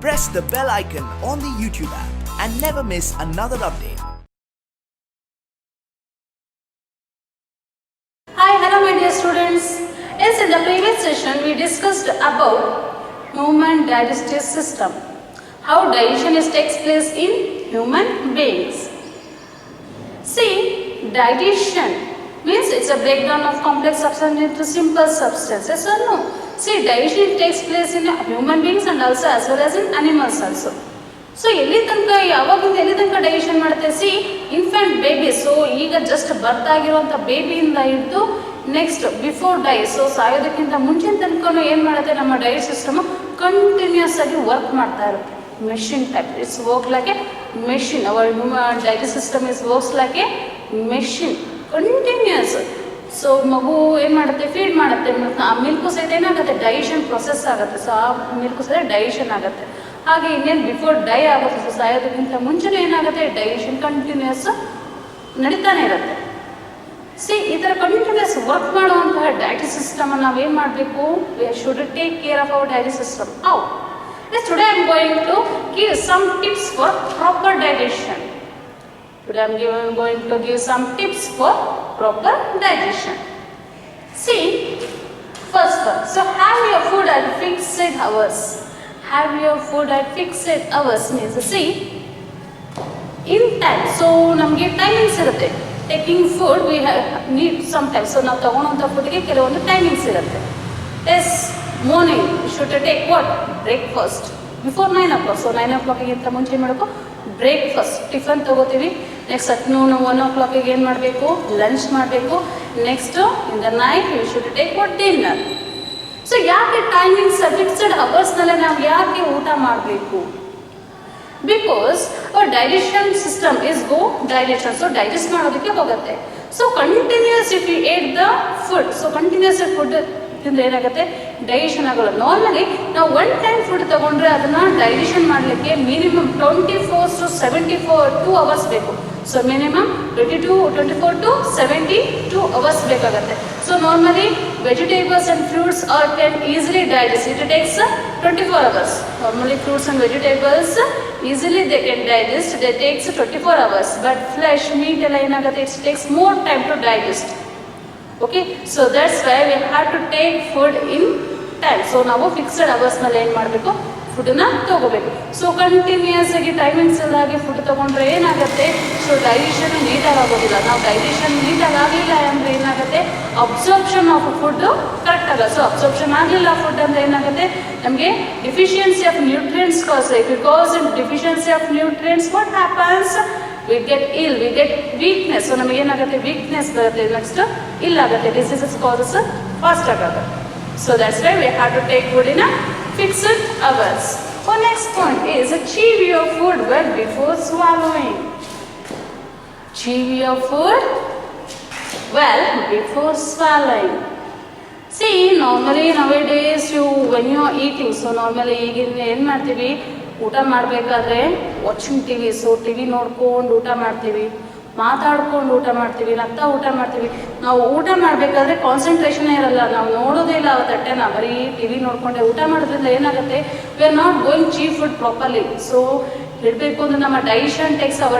press the bell icon on the YouTube app and never miss another update. Hi, hello my dear students. Yes, in the previous session we discussed about human digestive system. How digestion takes place in human beings. See, digestion means it's a breakdown of complex substance into simple substances or no. See, digestion takes place in human beings and also as well as in animals also. So ಎಲ್ಲಿ ತನಕ ಯಾವಾಗಿಂದ ಎಲ್ಲಿ ತನಕ digestion ಮಾಡುತ್ತೆ? See, infant baby, so ಈಗ just ಬರ್ತಾಗಿರುವಂಥ ಬೇಬಿಯಿಂದ ಹಿಡಿದು ನೆಕ್ಸ್ಟ್ ಬಿಫೋರ್ ಡೈ, ಸೊ ಸಾಯೋದಕ್ಕಿಂತ ಮುಂಚಿನ ತನಕ ಏನು ಮಾಡುತ್ತೆ ನಮ್ಮ ಡೈಜೆಸ್ಟ್ ಸಿಸ್ಟಮು ಕಂಟಿನ್ಯೂಸ್ ಆಗಿ ವರ್ಕ್ ಮಾಡ್ತಾ ಇರುತ್ತೆ. Machine type, it's work like a machine. Our human digest system is works like a machine, continuous. So ಮಗು ಏನು ಮಾಡುತ್ತೆ? ಫೀಡ್ ಮಾಡುತ್ತೆ. ಆ ಮಿಲ್ಕು ಸಹಿತ ಏನಾಗುತ್ತೆ? ಡೈಜೆಷನ್ ಪ್ರೊಸೆಸ್ ಆಗುತ್ತೆ. ಸೊ ಆ ಮಿಲ್ಕು ಸಹಿತ ಡೈಜೆಷನ್ ಆಗುತ್ತೆ. ಹಾಗೆ ಇನ್ನೇನು ಬಿಫೋರ್ ಡೈ ಆಗುತ್ತೆ, ಸೊ ಸಾಯೋದಕ್ಕಿಂತ ಮುಂಚೆನೇ ಏನಾಗುತ್ತೆ? ಡೈಜೆಷನ್ ಕಂಟಿನ್ಯೂಸ್ ನಡೀತಾನೆ ಇರುತ್ತೆ. ಸಿ, ಈ ಥರ ಕಂಟಿನ್ಯೂಸ್ ವರ್ಕ್ ಮಾಡುವಂತಹ ಡೈಜೆಸ್ಟ್ ಸಿಸ್ಟಮನ್ನು ನಾವೇನು ಮಾಡಬೇಕು? V should take care of hour digest system. How? Today I am going to give some tips for proper digestion. Today I am going to give some tips for proper digestion. See, first one, so have your food at fixed hours. Have your food at fixed hours means, see, in time. So ನಮಗೆ timings ಇರುತ್ತೆ. Taking food we need some time. So ನಾವು ತಗೊಳ್ಳೋಂಥ ಫುಡ್ಗೆ ಕೆಲವೊಂದು timings ಇರುತ್ತೆ. Yes, morning should take what? Breakfast before 9 o'clock. So 9 o'clockಗಿಂತ ಮುಂಚೆ ಏನು ಮಾಡಬೇಕು? ಬ್ರೇಕ್ಫಾಸ್ಟ್, ಟಿಫನ್ ತೊಗೋತೀವಿ. ನೆಕ್ಸ್ಟ್ ಅಟ್ ನೋನ್ 1 o'clock ಏನು ಮಾಡಬೇಕು? ಲಂಚ್ ಮಾಡಬೇಕು. Next in the night you should take what? Dinner. So ಯಾಕೆ ಟೈಮಿಂಗ್ಸ್ ಫಿಕ್ಸ್ಡ್ ಅವರ್ಸ್ನಲ್ಲೇ ನಾವು ಯಾಕೆ ಊಟ ಮಾಡಬೇಕು? Because our digestion system is go digestion, so digest ಮಾಡೋದಕ್ಕೆ ಹೋಗುತ್ತೆ. So continuous if you ate the food, so continuous food ತಿಂದರೆ ಏನಾಗುತ್ತೆ? ಡೈಜೆಷನ್ ಆಗೋಲ್ಲ. ನಾರ್ಮಲಿ ನಾವು 1 ಟೈಮ್ ಫುಡ್ ತೊಗೊಂಡ್ರೆ ಅದನ್ನು ಡೈಜೆಷನ್ ಮಾಡಲಿಕ್ಕೆ ಮಿನಿಮಮ್ 24 to 72 ಅವರ್ಸ್ ಬೇಕು. ಸೊ ಮಿನಿಮಮ್ 24 to 72 ಅವರ್ಸ್ ಬೇಕಾಗುತ್ತೆ. So normally vegetables and fruits can easily digest. It takes 24 hours. Normally fruits and vegetables easily they can digest. They takes 24 hours. But flesh, meat ಎಲ್ಲ ಏನಾಗುತ್ತೆ? It takes more time to digest. Okay, so that's why we have to take food in time. So ನಾವು fixed ಅವರ್ಸ್ನಲ್ಲಿ ಏನು ಮಾಡಬೇಕು? ಫುಡ್ಡನ್ನ ತೊಗೋಬೇಕು. So continuous ಆಗಿ timings ಎಲ್ಲಾಗಿ food ತೊಗೊಂಡ್ರೆ ಏನಾಗುತ್ತೆ? So digestion ನೀಟಾಗಿ ಆಗೋದಿಲ್ಲ. ನಾವು ಡೈಜೆಷನ್ ನೀಟಾಗಿ ಆಗಲಿಲ್ಲ ಅಂದರೆ ಏನಾಗುತ್ತೆ? ಅಬ್ಸಾರ್ಪ್ಷನ್ ಆಫ್ ಫುಡ್ ಕರೆಕ್ಟ್ ಆಗಲ್ಲ. ಸೊ ಅಬ್ಸಾರ್ಪ್ಷನ್ ಆಗಲಿಲ್ಲ ಫುಡ್ ಅಂದರೆ ಏನಾಗುತ್ತೆ? ನಮಗೆ deficiency of nutrients cause. Because in deficiency of nutrients what happens? we get ill, we get weakness. So ನಮಗೆ ಏನಾಗುತ್ತೆ? ವೀಕ್ನೆಸ್ ಬರುತ್ತೆ. ನೆಕ್ಸ್ಟ್ ಇಲ್ಲಾಗುತ್ತೆ, ಡಿಸೀಸಸ್ ಕಾಸಸ್ ಫಾಸ್ಟ್ ಆಗುತ್ತೆ. So that's why we have to take food in a fixed hours. So next point is chew your food well before swallowing. Chew your food well before swallowing. See, normally nowadays when you are eating, so normally ಈಗಿನ ಏನು ಮಾಡ್ತೀವಿ? ಊಟ ಮಾಡಬೇಕಾದ್ರೆ watching T V. So T V ನೋಡ್ಕೊಂಡು ಊಟ ಮಾಡ್ತೀವಿ, ಮಾತಾಡ್ಕೊಂಡು ಊಟ ಮಾಡ್ತೀವಿ, ನಗ್ತಾ ಊಟ ಮಾಡ್ತೀವಿ. ನಾವು ಊಟ ಮಾಡಬೇಕಾದ್ರೆ ಕಾನ್ಸಂಟ್ರೇಷನೇ ಇರಲ್ಲ. ನಾವು ನೋಡೋದೇ ಇಲ್ಲ ಆ ತಟ್ಟೆನ, ಬರೀ ಟಿ ವಿ ನೋಡ್ಕೊಂಡೆ ಊಟ ಮಾಡೋದ್ರಿಂದ ಏನಾಗುತ್ತೆ? V are not going chew food properly. So ಹೇಳಬೇಕು ಅಂದರೆ ನಮ್ಮ digestion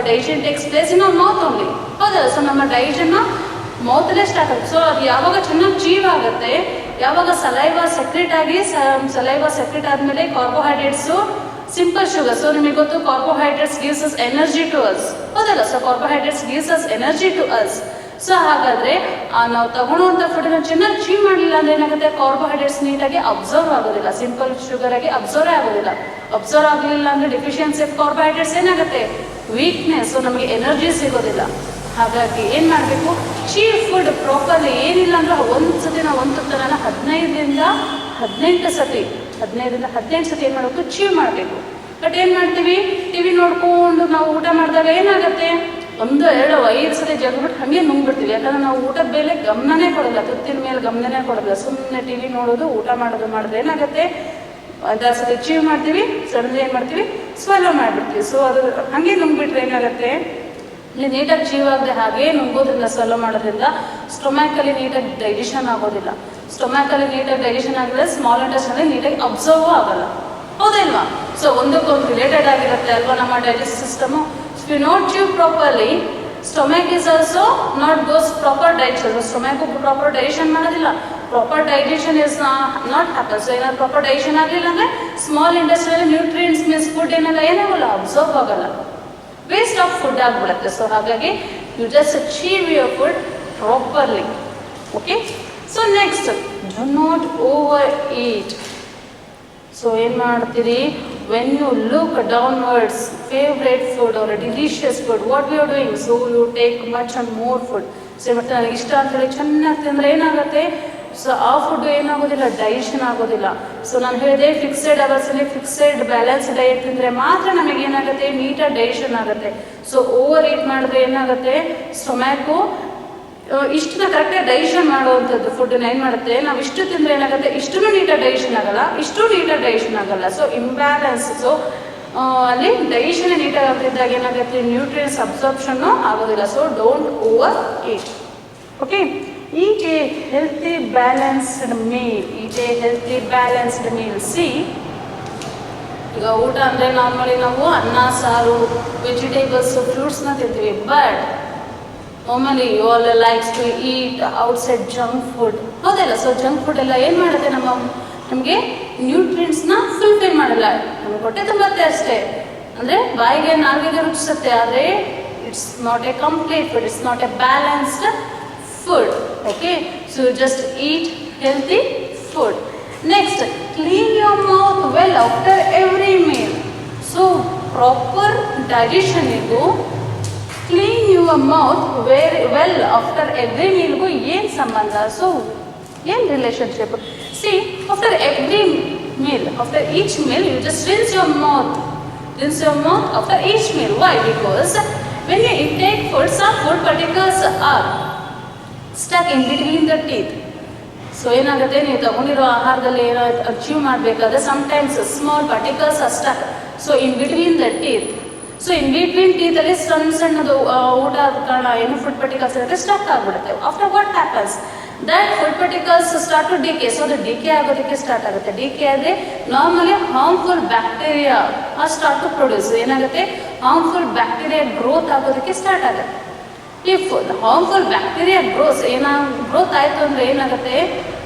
takes place in our mouth only. ಹೌದಾ? ಸೊ ನಮ್ಮ ಡೈಜೆಷನ್ನ ಮೌತಲ್ಲೇ ಸ್ಟಾರ್ಟ್ ಆಗುತ್ತೆ. ಸೊ ಅದು ಯಾವಾಗ ಚೆನ್ನಾಗಿ ಚೀವ್ ಆಗುತ್ತೆ, ಯಾವಾಗ ಸಲೈವಾ ಸೆಕ್ರೆಟ್ ಆಗಿ, ಸಲೈವಾ ಸೆಕ್ರೆಟ್ ಆದಮೇಲೆ ಕಾರ್ಬೋಹೈಡ್ರೇಟ್ಸು, ಸಿಂಪಲ್ ಶುಗರ್. ಸೊ ನಿಮಗೆ ಗೊತ್ತು, carbohydrates gives us energy to us. ಹೌದಲ್ಲ? So carbohydrates gives us energy to us. So ಹಾಗಾದರೆ ನಾವು ತಗೊಳ್ಳೋವಂಥ ಫುಡ್ನ ಚೆನ್ನಾಗಿ ಚೀವ್ ಮಾಡಲಿಲ್ಲ ಅಂದರೆ ಏನಾಗುತ್ತೆ? ಕಾರ್ಬೋಹೈಡ್ರೇಟ್ಸ್ ನೀಟಾಗಿ ಅಬ್ಸರ್ವ್ ಆಗೋದಿಲ್ಲ. ಸಿಂಪಲ್ ಶುಗರ್ ಆಗಿ ಅಬ್ಸರ್ವೇ ಆಗೋದಿಲ್ಲ. ಅಬ್ಸರ್ವ್ ಆಗಲಿಲ್ಲ ಅಂದರೆ ಡಿಫಿಷಿಯನ್ಸಿ ಆಫ್ ಕಾರ್ಬೋಹೈಡ್ರೇಟ್ಸ್ ಏನಾಗುತ್ತೆ? ವೀಕ್ನೆಸ್. ಸೊ ನಮಗೆ ಎನರ್ಜಿ ಸಿಗೋದಿಲ್ಲ. ಹಾಗಾಗಿ ಏನು ಮಾಡಬೇಕು? Chew food properly. ಏನಿಲ್ಲ ಅಂದರೆ ಒಂದು ಸತಿ ನಾವು ಒಂದು ತುತ್ತನ 15ರಿಂದ 18 ಸತಿ ಏನು ಮಾಡಬೇಕು? ಚೀವ್ ಮಾಡಬೇಕು. ಬಟ್ ಏನು ಮಾಡ್ತೀವಿ? ಟಿ ವಿ ನೋಡ್ಕೊಂಡು ನಾವು ಊಟ ಮಾಡಿದಾಗ ಏನಾಗುತ್ತೆ? 1, 2, 5 ಸತಿ ಜಗ್ಬಿಟ್ಟು ಹಾಗೆ ನುಂಗ್ಬಿಡ್ತೀವಿ. ಯಾಕಂದರೆ ನಾವು ಊಟದ ಮೇಲೆ ಗಮನನೇ ಕೊಡೋಲ್ಲ, ತುತ್ತಿನ ಮೇಲೆ ಗಮನನೇ ಕೊಡೋಲ್ಲ. ಸುಮ್ಮನೆ ಟಿ ವಿ ನೋಡೋದು, ಊಟ ಮಾಡಿದ್ರೆ ಏನಾಗುತ್ತೆ? 5 ಸತಿ ಚೀವ್ ಮಾಡ್ತೀವಿ, ಸಡನ್ಲಿ ಏನು ಮಾಡ್ತೀವಿ? ಸ್ವಾಲೋ ಮಾಡಿಬಿಡ್ತೀವಿ. ಸೊ ಅದು ಹಾಗೆ ನುಂಗ್ಬಿಟ್ರೆ ಏನಾಗುತ್ತೆ? ಇಲ್ಲಿ ನೀಟಾಗಿ ಚೀವ್ ಆಗದೆ ಹಾಗೇ ನುಂಗೋದ್ರಿಂದ, ಸ್ವಾಲೋ ಮಾಡೋದ್ರಿಂದ ಸ್ಟೊಮ್ಯಾಕಲ್ಲಿ ನೀಟಾಗಿ ಡೈಜೆಷನ್ ಆಗೋದಿಲ್ಲ. ಸ್ಟೊಮ್ಯಾಕಲ್ಲಿ ನೀಟಾಗಿ ಡೈಜೆಷನ್ ಆಗಿದ್ರೆ ಸ್ಮಾಲ್ ಇಂಟೆಸ್ಟೈನಲ್ಲಿ ನೀಟಾಗಿ ಅಬ್ಸರ್ವ್ ಆಗಲ್ಲ. ಹೌದಲ್ವಾ? ಸೊ ಒಂದಕ್ಕೊಂದು ರಿಲೇಟೆಡ್ ಆಗಿರುತ್ತೆ ಅಲ್ವಾ ನಮ್ಮ digest system. If you not chew properly, stomach is also not goes proper digestion. Stomach proper digestion ಮಾಡೋದಿಲ್ಲ, proper digestion is not happen. So ಏನಾದ್ರು ಪ್ರಾಪರ್ ಡೈಜೆಷನ್ ಆಗಲಿಲ್ಲ ಅಂದರೆ ಸ್ಮಾಲ್ ಇಂಡಸ್ಟ್ರಿಯಲ್ಲಿ ನ್ಯೂಟ್ರಿಯೆಂಟ್ಸ್ ಮೀನ್ಸ್ ಫುಡ್ ಏನಾಗಲ್ಲ, ಅಬ್ಸರ್ವ್ ಆಗಲ್ಲ, ವೇಸ್ಟ್ ಆಫ್ ಫುಡ್ ಆಗಿಬಿಡುತ್ತೆ. So ಹಾಗಾಗಿ you just chew your food properly. Okay, so next, do not overeat. So ಏನು ಮಾಡ್ತೀರಿ, when you look downwards favourite food R delicious food, what you are doing, so you take much and more food. So ಮತ್ತೆ ನನಗೆ ಇಷ್ಟ ಅಂತೇಳಿ ಚೆನ್ನಾಗಿ ತಿಂದರೆ ಏನಾಗುತ್ತೆ, so ಆ ಫುಡ್ ಏನಾಗೋದಿಲ್ಲ, ಡೈಜೆಷನ್ ಆಗೋದಿಲ್ಲ. ಸೊ ನಾನು ಹೇಳಿದೆ ಫಿಕ್ಸೆಡ್ ಅವರ್ಸಲ್ಲಿ ಫಿಕ್ಸೆಡ್ ಬ್ಯಾಲೆನ್ಸ್ ಡಯಟ್ ತಿಂದರೆ ಮಾತ್ರ ನಮಗೆ ಏನಾಗುತ್ತೆ, ನೀಟಾಗಿ ಡೈಜೆಷನ್ ಆಗುತ್ತೆ. ಸೊ ಓವರ್ ಈಟ್ ಮಾಡಿದ್ರೆ ಏನಾಗುತ್ತೆ, ಸ್ಟೊಮ್ಯಾಕು ಇಷ್ಟನ್ನ ಕರೆಕ್ಟಾಗಿ ಡೈಜೆಷನ್ ಮಾಡುವಂಥದ್ದು ಫುಡ್ಡನ್ನ ಏನು ಮಾಡುತ್ತೆ, ನಾವು ಇಷ್ಟು ತಿಂದರೆ ಏನಾಗುತ್ತೆ, ಇಷ್ಟೂ ನೀಟಾಗಿ ಡೈಜೆಷನ್ ಆಗಲ್ಲ, ಇಷ್ಟು ನೀಟಾಗಿ ಡೈಜೆಷನ್ ಆಗಲ್ಲ. So imbalance. ಸೊ ಅಲ್ಲಿ ಡೈಜೆಷನ್ ನೀಟಾಗಿ ಆಗದಿದ್ದಾಗ ಏನಾಗುತ್ತೆ, ನ್ಯೂಟ್ರಿಯನ್ಸ್ ಅಬ್ಸಾರ್ಪ್ಷನ್ನು ಆಗೋದಿಲ್ಲ. So don't overeat. Okay, eat a healthy balanced meal. Eat a healthy balanced meal. See, ಈಗ ಊಟ ಅಂದರೆ ನಾರ್ಮಲಿ ನಾವು ಅನ್ನ ಸಾರು ವೆಜಿಟೇಬಲ್ಸ್ ಫ್ರೂಟ್ಸ್ನ ತಿಂತೀವಿ. But normally you all likes to eat outside junk food. ಹೌದಲ್ಲ? ಸೊ ಜಂಕ್ ಫುಡ್ ಎಲ್ಲ ಏನು ಮಾಡುತ್ತೆ, ನಮಗೆ ನ್ಯೂಟ್ರಿಯೆಂಟ್ಸ್ನ ಫುಲ್ಫಿಲ್ ಮಾಡಲ್ಲ, ನಮಗೆ ಹೊಟ್ಟೆ ತುಂಬತ್ತೆ ಅಷ್ಟೇ, ಅಂದರೆ ಬಾಯಿಗೆ ನಾಲ್ಗೆಗೆ ರುಚಿಸುತ್ತೆ, ಆದರೆ it's not A complete food, it's not A balanced food. Okay, so just eat healthy food. Next, clean your mouth well after every meal. So proper digestion igu clean your mouth very well after every meal gu yen sambandha, so yen relationship. See, after every meal, after each meal you just rinse your mouth after each meal. Why? Because when you intake food, some food particles are stuck in between the teeth. So ಏನಾಗುತ್ತೆ, ನೀವು ತಗೊಂಡಿರೋ ಆಹಾರದಲ್ಲಿ ಏನೋ achieve ಮಾಡಬೇಕಾದ್ರೆ sometimes small particles are stuck. So in between the teeth. So in between ಟೀತಲ್ಲಿ ಸಣ್ಣದು ಊಟ ಆದ ಕಾರಣ ಏನು ಫುಡ್ ಪಾರ್ಟಿಕಲ್ಸ್ ಇರುತ್ತೆ, ಸ್ಟಕ್ ಆಗಿಬಿಡುತ್ತೆ. After what happens, that food particles start to decay. So ಅದು ಡಿಕೆ ಆಗೋದಕ್ಕೆ ಸ್ಟಾರ್ಟ್ ಆಗುತ್ತೆ. ಡಿಕೆ ಆದರೆ normally harmful bacteria start to produce. ಏನಾಗುತ್ತೆ, ಹಾರ್ಮ್ಫುಲ್ ಬ್ಯಾಕ್ಟೀರಿಯಾ ಗ್ರೋತ್ ಆಗೋದಕ್ಕೆ ಸ್ಟಾರ್ಟ್ ಆಗುತ್ತೆ. ಇಫ್ ಹಾರ್ಮ್ಫುಲ್ ಬ್ಯಾಕ್ಟೀರಿಯಾ ಗ್ರೋತ್ ಆಯಿತು ಅಂದರೆ ಏನಾಗುತ್ತೆ,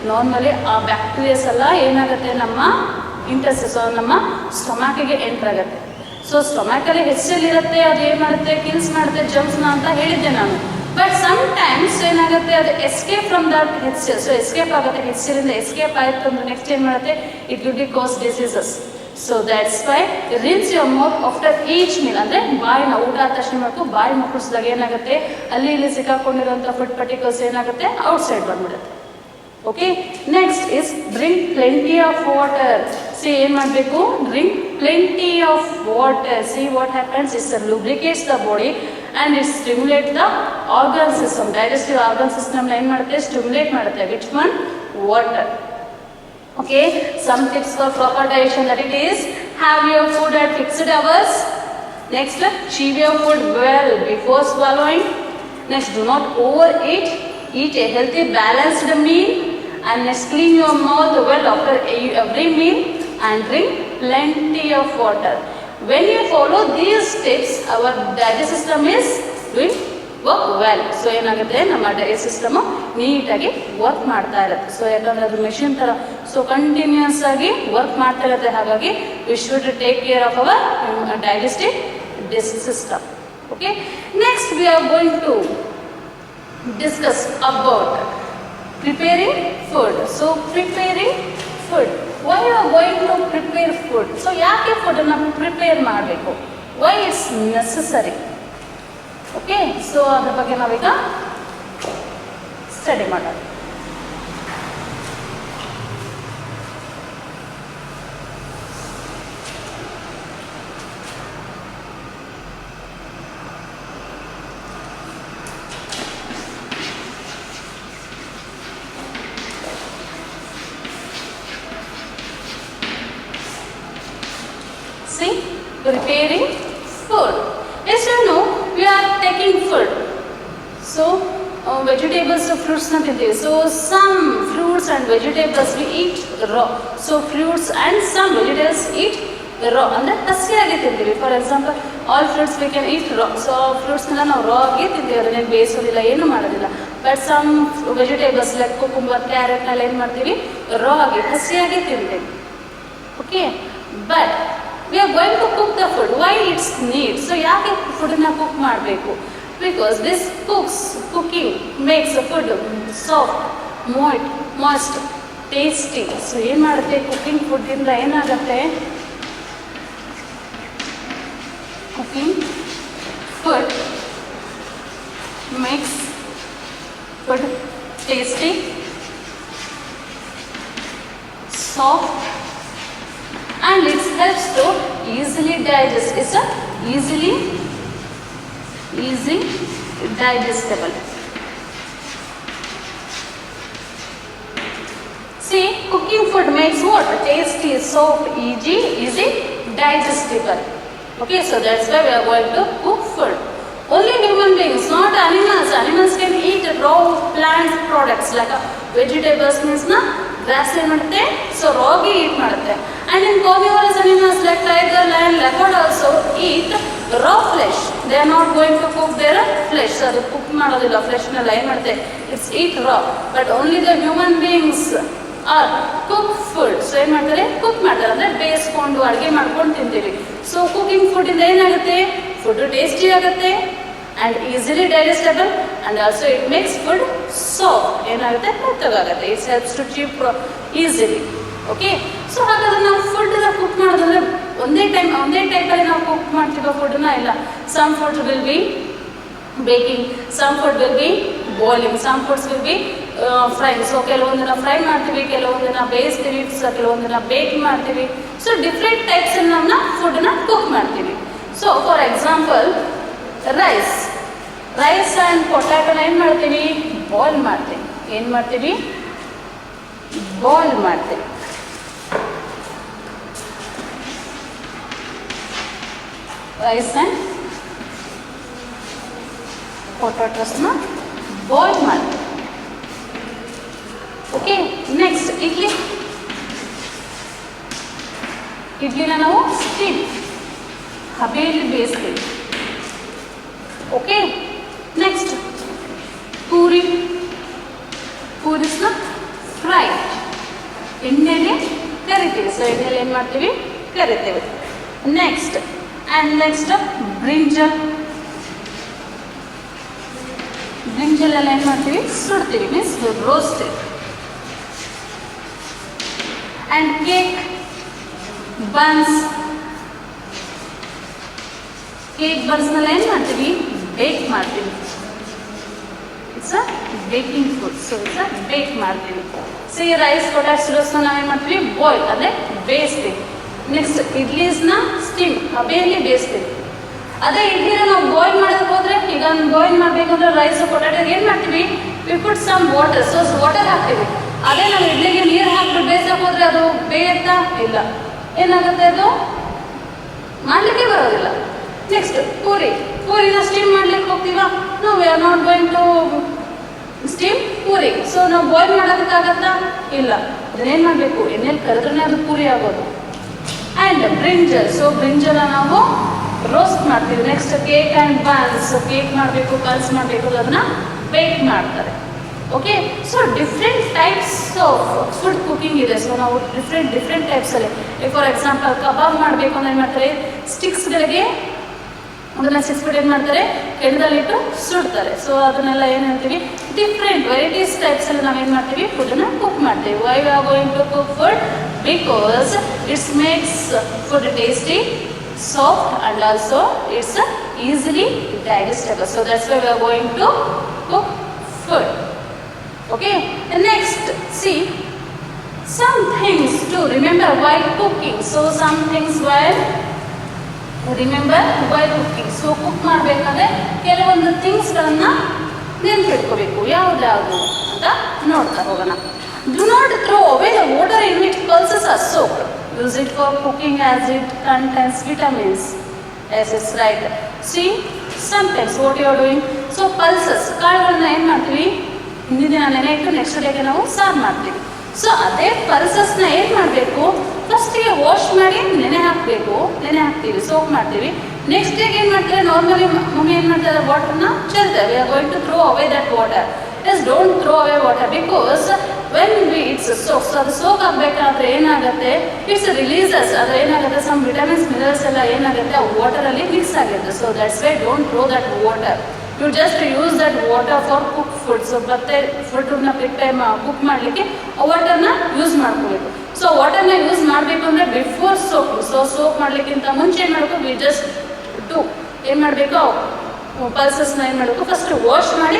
ನಾರ್ಮಲಿ ಆ ಬ್ಯಾಕ್ಟೀರಿಯಾಸ್ ಎಲ್ಲ ಏನಾಗುತ್ತೆ, ನಮ್ಮ ಇಂಟೆಸ್ಟೈನ್ಸ್ ನಮ್ಮ ಸ್ಟೊಮ್ಯಾಕಿಗೆ ಎಂಟರ್ ಆಗುತ್ತೆ. ಸೊ ಸ್ಟೊಮ್ಯಾಕಲ್ಲಿ ಹೆಚ್ಚಲ್ಲಿರುತ್ತೆ, ಅದು ಏನು ಮಾಡುತ್ತೆ, ಕಿಲ್ಸ್ ಮಾಡುತ್ತೆ ಜಮ್ಸ್ನ ಅಂತ ಹೇಳಿದ್ದೆ ನಾನು. ಬಟ್ ಸಮ್ಟೈಮ್ಸ್ ಏನಾಗುತ್ತೆ, ಅದು escape from that H cell. So escape ಆಗುತ್ತೆ, ಹೆಚ್ಸೆಲಿಂದ ಎಸ್ಕೇಪ್ ಆಯಿತು ಅಂದರೆ ನೆಕ್ಸ್ಟ್ ಏನು ಮಾಡುತ್ತೆ, it will be cause diseases. So that's why rinse your mouth after each meal. ಅಂದರೆ ಬಾಯಿನ ಊಟ ಆದ ತಕ್ಷಣ ಮಾಡ್ಕೊ ಬಾಯಿ ಮುಕ್ಕಳಿಸಿದಾಗ ಏನಾಗುತ್ತೆ, ಅಲ್ಲಿ ಇಲ್ಲಿ ಸಿಕ್ಕಾಕೊಂಡಿರೋಂಥ ಫುಡ್ ಪಾರ್ಟಿಕಲ್ಸ್ ಏನಾಗುತ್ತೆ, ಔಟ್ಸೈಡ್ ಬಂದ್ಬಿಡುತ್ತೆ. Okay, next is drink plenty of water. C, ಏನು ಮಾಡಬೇಕು, drink plenty of water. See what happens, it's lubricates the body and it stimulate the organ system. Digestive organ ಸಿಸ್ಟಮ್ನ ಏನು ಮಾಡುತ್ತೆ, ಸ್ಟಿಮ್ಯುಲೇಟ್ ಮಾಡುತ್ತೆ. Which one, water. Okay, some tips for proper digestion, that it is, have your food at fixed hours. Next, chew your food well before swallowing. Next, do not overeat. Eat a healthy balanced meal. And next, clean your mouth well after every meal and drink plenty of water. When you follow these tips, our digestive system is doing work well. So ಏನಾಗುತ್ತೆ, ನಮ್ಮ digest system ನೀಟಾಗಿ work ಮಾಡ್ತಾ ಇರುತ್ತೆ. So ಯಾಕಂದರೆ ಅದು machine ಥರ, so continuous ಆಗಿ work ಮಾಡ್ತಾ ಇರುತ್ತೆ. ಹಾಗಾಗಿ we should take care of our digestive system. Okay, next we are going to discuss about preparing food. So preparing food, why you are going to prepare food. So ಯಾಕೆ ಫುಡನ್ನು prepare ಮಾಡಬೇಕು, why it's necessary. Okay, so ಅದ್ರ ಬಗ್ಗೆ ನಾವೀಗ study ಮಾಡೋಣ. See, preparing food. Yes or no? We are taking food. So vegetables ಫ್ರೂಟ್ಸ್ನ ತಿಂತೀವಿ. So some fruits and vegetables we eat raw. So fruits and some vegetables eat raw ಅಂದರೆ ಹಸಿಯಾಗಿ ತಿಂತೀವಿ. For example all fruits we can eat raw. So ಫ್ರೂಟ್ಸ್ನೆಲ್ಲ ನಾವು raw ಆಗಿ ತಿಂತೀವಿ, ಅದನ್ನೇನು ಬೇಯಿಸೋದಿಲ್ಲ, ಏನು ಮಾಡೋದಿಲ್ಲ. But some vegetables like cucumber, ಕ್ಯಾರೆಟ್ನೆಲ್ಲ ಏನು ಮಾಡ್ತೀವಿ, ರಾ ಆಗಿ ಹಸಿಯಾಗಿ ತಿಂತೀವಿ. Okay, but we are going to cook the food. Why it's need? So ಯಾಕೆ ಫುಡನ್ನ ಕುಕ್ ಮಾಡಬೇಕು? Because this cooking makes food soft, moist, tasty. So ಏನು ಮಾಡುತ್ತೆ, ಕುಕಿಂಗ್ ಫುಡ್ಡಿಂದ ಏನಾಗುತ್ತೆ, cooking food makes food tasty, soft, and it helps to easily digest. It's a easy digestible. See, cooking food makes what? Tasty, soft, easy digestible. Okay, so that's why we are going to cook food. Only human beings, not animals. Animals can eat raw plant products like vegetables means na grass madutte, so raw gi eat madutte. And in carnivorous animals like tiger, lion, leopard also eat raw flesh. They are not going to cook their flesh. So adu cook madodilla, flesh na line madutte, it's eat raw. But only the human beings are cook food. So ಏನು ಮಾಡ್ತಾರೆ, cook ಮಾಡ್ತಾರೆ, ಅಂದರೆ ಬೇಯಿಸ್ಕೊಂಡು ಅಡುಗೆ ಮಾಡ್ಕೊಂಡು ತಿಂತೀವಿ. So cooking ಫುಡ್ಡಿಂದ ಏನಾಗುತ್ತೆ, ಫುಡ್ ಟೇಸ್ಟಿ ಆಗುತ್ತೆ and easily digestible and also it makes food soft. ಏನಾಗುತ್ತೆ, ಮೆತ್ತಗಾಗುತ್ತೆ. It's helps to chew easily. Okay, so ಹಾಗಾದ್ರೆ ನಾವು ಫುಡ್ನ ಕುಕ್ ಮಾಡೋದಂದ್ರೆ ಒಂದೇ ಟೈಪಲ್ಲಿ ನಾವು ಕುಕ್ ಮಾಡ್ತೀವೋ ಫುಡ್ನ? ಇಲ್ಲ. Some food will be baking, some food will be boiling, some foods will be fry. So ಕೆಲವೊಂದನ್ನ ಫ್ರೈ ಮಾಡ್ತೀವಿ, ಕೆಲವೊಂದನ್ನ ಬೇಯಿಸ್ತೀವಿ, ಸೊ ಕೆಲವೊಂದನ್ನ ಬೇಕ್ ಮಾಡ್ತೀವಿ. ಸೊ ಡಿಫ್ರೆಂಟ್ ಟೈಪ್ಸ್ ನಾವು ಫುಡ್ನ ಕುಕ್ ಮಾಡ್ತೀವಿ. So for example rice and ಪೊಟ್ಯಾಟೋನ ಏನು ಮಾಡ್ತೀವಿ, ಬಾಯ್ಲ್ ಮಾಡ್ತೀವಿ. ಏನು ಮಾಡ್ತೀವಿ, ಬಾಯ್ಲ್ ಮಾಡ್ತೀವಿ. ರೈಸ್ ಆ್ಯಂಡ್ ಪೊಟ್ಯಾಟೋಸ್ನ ಬಾಯ್ಲ್ ಮಾಡ್ತೀವಿ. ಓಕೆ, ನೆಕ್ಸ್ಟ್ ಇಡ್ಲಿನ ನಾವು ಸ್ಟೀಮ್, ಹಬೆಯಲ್ಲಿ ಬೇಯಿಸ್ತೀವಿ. ಓಕೆ, ನೆಕ್ಸ್ಟ್ ಪೂರಿಸ್ನ ಫ್ರೈ, ಎಣ್ಣೆಗೆ ಕರಿತೀವಿ. ಸೊ ಎಣ್ಣೆಯಲ್ಲಿ ಏನು ಮಾಡ್ತೀವಿ, ಕರಿತೀವಿ. ನೆಕ್ಸ್ಟ್ ಬ್ರಿಂಜಲೆಲ್ಲ ಏನು ಮಾಡ್ತೀವಿ, ಸುಡ್ತೀವಿ, ಮೀನ್ಸ್ ರೋಸ್ಟೆಡ್. ಆ್ಯಂಡ್ ಕೇಕ್ ಬನ್ಸ್ನೆಲ್ಲ ಏನು ಮಾಡ್ತೀವಿ, ಬೇಕ್ ಮಾಡ್ತೀವಿ. It's a baking food. So it's a ಬೇಕ್ ಮಾಡ್ತೀವಿ. ಸಿ ರೈಸ್, ಪೊಟ್ಯಾಟೋಸ್ನ ನಾವೇನು ಮಾಡ್ತೀವಿ, ಬಾಯ್ಲ್ ಅಂದರೆ ಬೇಯಿಸ್ತೀವಿ. ನೆಕ್ಸ್ಟ್ ಇಡ್ಲೀಸ್ನ ಸ್ಟೀಮ್, ಹಬೆಯಲ್ಲಿ ಬೇಯಿಸ್ತೀವಿ. ಅದೇ ಇಡ್ಲಿನ ನಾವು ಬಾಯ್ಲ್ ಮಾಡೋದಕ್ಕೆ ಹೋದರೆ, ಈಗ ಬಾಯ್ಲ್ ಮಾಡಬೇಕಂದ್ರೆ ರೈಸ್ ಪೊಟ್ಯಾಟೋ ಏನು ಮಾಡ್ತೀವಿ, we put some water. So water ಹಾಕ್ತೀವಿ. ಅದೇ ನಾವು ಇಡ್ಲಿಗೆ ನೀರು ಹಾಕ್ಬಿಟ್ಟು ಬೇಯಿಸಕ್ಕೆ ಹೋದರೆ ಅದು ಬೇಯುತ್ತಾ ಇಲ್ಲ, ಏನಾಗುತ್ತೆ, ಅದು ಮಾಡಲಿಕ್ಕೆ ಬರೋದಿಲ್ಲ. ನೆಕ್ಸ್ಟ್ ಪೂರಿನ ಸ್ಟೀಮ್ ಮಾಡ್ಲಿಕ್ಕೆ ಹೋಗ್ತೀವಾ, no we are not going to steam puri. So ನಾವು ಬಾಯ್ಲ್ ಮಾಡೋದಕ್ಕಾಗತ್ತಾ, ಇಲ್ಲ. ಅದನ್ನೇನು ಮಾಡಬೇಕು, ಎಣ್ಣೆಲಿ ಕರೆದ್ರೆ ಅದು ಪೂರಿ ಆಗೋದು. ಆ್ಯಂಡ್ ಬ್ರಿಂಜಲ್, ಸೊ ಬ್ರಿಂಜಲ ನಾವು ರೋಸ್ಟ್ ಮಾಡ್ತೀವಿ. Next cake and buns, cake ಮಾಡಬೇಕು, ಬನ್ಸ್ ಮಾಡಬೇಕು, ಅದನ್ನು ಬೇಕ್ ಮಾಡ್ತಾರೆ. Okay, so different types of food cooking ಇದೆ. ಸೊ ನಾವು ಡಿಫ್ರೆಂಟ್ ಟೈಪ್ಸಲ್ಲಿ, ಫಾರ್ ಎಕ್ಸಾಂಪಲ್ ಕಬಾಬ್ ಮಾಡಬೇಕು ಅಂದ್ರೆ ಏನು ಮಾಡ್ತಾರೆ, ಸ್ಟಿಕ್ಸ್ಗಳಿಗೆ ಅದನ್ನು ಸಿಕ್ಸ್ಬಿಟ್ಟು ಏನು ಮಾಡ್ತಾರೆ, ಕೆಣದಲ್ಲಿಟ್ಟು ಸುಡ್ತಾರೆ. ಸೊ ಅದನ್ನೆಲ್ಲ ಏನು ಹೇಳ್ತೀವಿ, ಡಿಫ್ರೆಂಟ್ ವೆರೈಟೀಸ್ ಟೈಪ್ಸಲ್ಲಿ ನಾವೇನು ಮಾಡ್ತೀವಿ, ಫುಡ್ಡನ್ನು ಕುಕ್ ಮಾಡ್ತೀವಿ. Why we are going to cook food? Because it's makes food tasty, soft, and also it's easily digestible. So that's why we are going to cook food. Okay, and next, see some things to remember while cooking. So some things while remember while cooking. So cook ಮಾಡಬೇಕಾದ್ರೆ ಕೆಲವೊಂದು ಥಿಂಗ್ಸ್ಗಳನ್ನು ನೆನಪಿಟ್ಕೋಬೇಕು. ಯಾವುದು ಅಂತ ನೋಡ್ತಾ ಹೋಗೋಣ. Do not throw away the water in which pulses are soaked. Use it for cooking as it contains vitamins. Yes, it's right. See, Sometimes what you are doing, so pulses ಕಾಳುಗಳನ್ನ ಏನು ಮಾಡ್ತೀವಿ, ಹಿಂದಿನ ದಿನ ನೆನೆ ಇಟ್ಟು ನೆಕ್ಸ್ಟ್ ಡೇಗೆ ನಾವು ಸಾರು ಮಾಡ್ತೀವಿ. ಸೊ ಅದೇ ಪಲ್ಸಸ್ನ ಏನು ಮಾಡಬೇಕು, ಫಸ್ಟಿಗೆ ವಾಶ್ ಮಾಡಿ ನೆನೆ ಹಾಕ್ತೀವಿ, ಸೋಪ್ ಮಾಡ್ತೀವಿ. ನೆಕ್ಸ್ಟ್ ಡೇಗೆ ಏನು ಮಾಡ್ತಾರೆ, ನಾರ್ಮಲಿ ಮಮ್ಮಿ ಏನು ಮಾಡ್ತಾರೆ, ವಾಟರ್ನ ಚೆಲ್ತಾರೆ. We are going to throw away that water. Yes, don't throw away water because when we it's soak. So ಅದು ಸೋಕ್ ಆಗಬೇಕಾದ್ರೆ ಏನಾಗುತ್ತೆ, ಇಟ್ಸ್ ರಿಲೀಸಸ್, ಅದು ಏನಾಗುತ್ತೆ, ಸಮ್ ವಿಟಮಿನ್ಸ್ ಮಿನರಲ್ಸ್ ಎಲ್ಲ ಏನಾಗುತ್ತೆ ಆ ವಾಟರಲ್ಲಿ ಮಿಕ್ಸ್ ಆಗುತ್ತೆ. So that's why don't throw that water. You just use that water for cook food. So ಮತ್ತೆ ಫುಡ್ನ ಕುಕ್ ಮಾಡಲಿಕ್ಕೆ ಆ ವಾಟರ್ನ ಯೂಸ್ ಮಾಡ್ಕೋಬೇಕು. ಸೊ ವಾಟರ್ನ ಯೂಸ್ ಮಾಡಬೇಕು ಅಂದರೆ ಬಿಫೋರ್ ಸೋಪ್. ಸೊ ಸೋಪ್ ಮಾಡಲಿಕ್ಕಿಂತ ಮುಂಚೆ ಏನು ಮಾಡಬೇಕು, ವಿ ಜಸ್ಟ್ ಏನು ಮಾಡಬೇಕು, ಪಲ್ಸಸ್ನ ಏನು ಮಾಡಬೇಕು, ಫಸ್ಟ್ ವಾಶ್ ಮಾಡಿ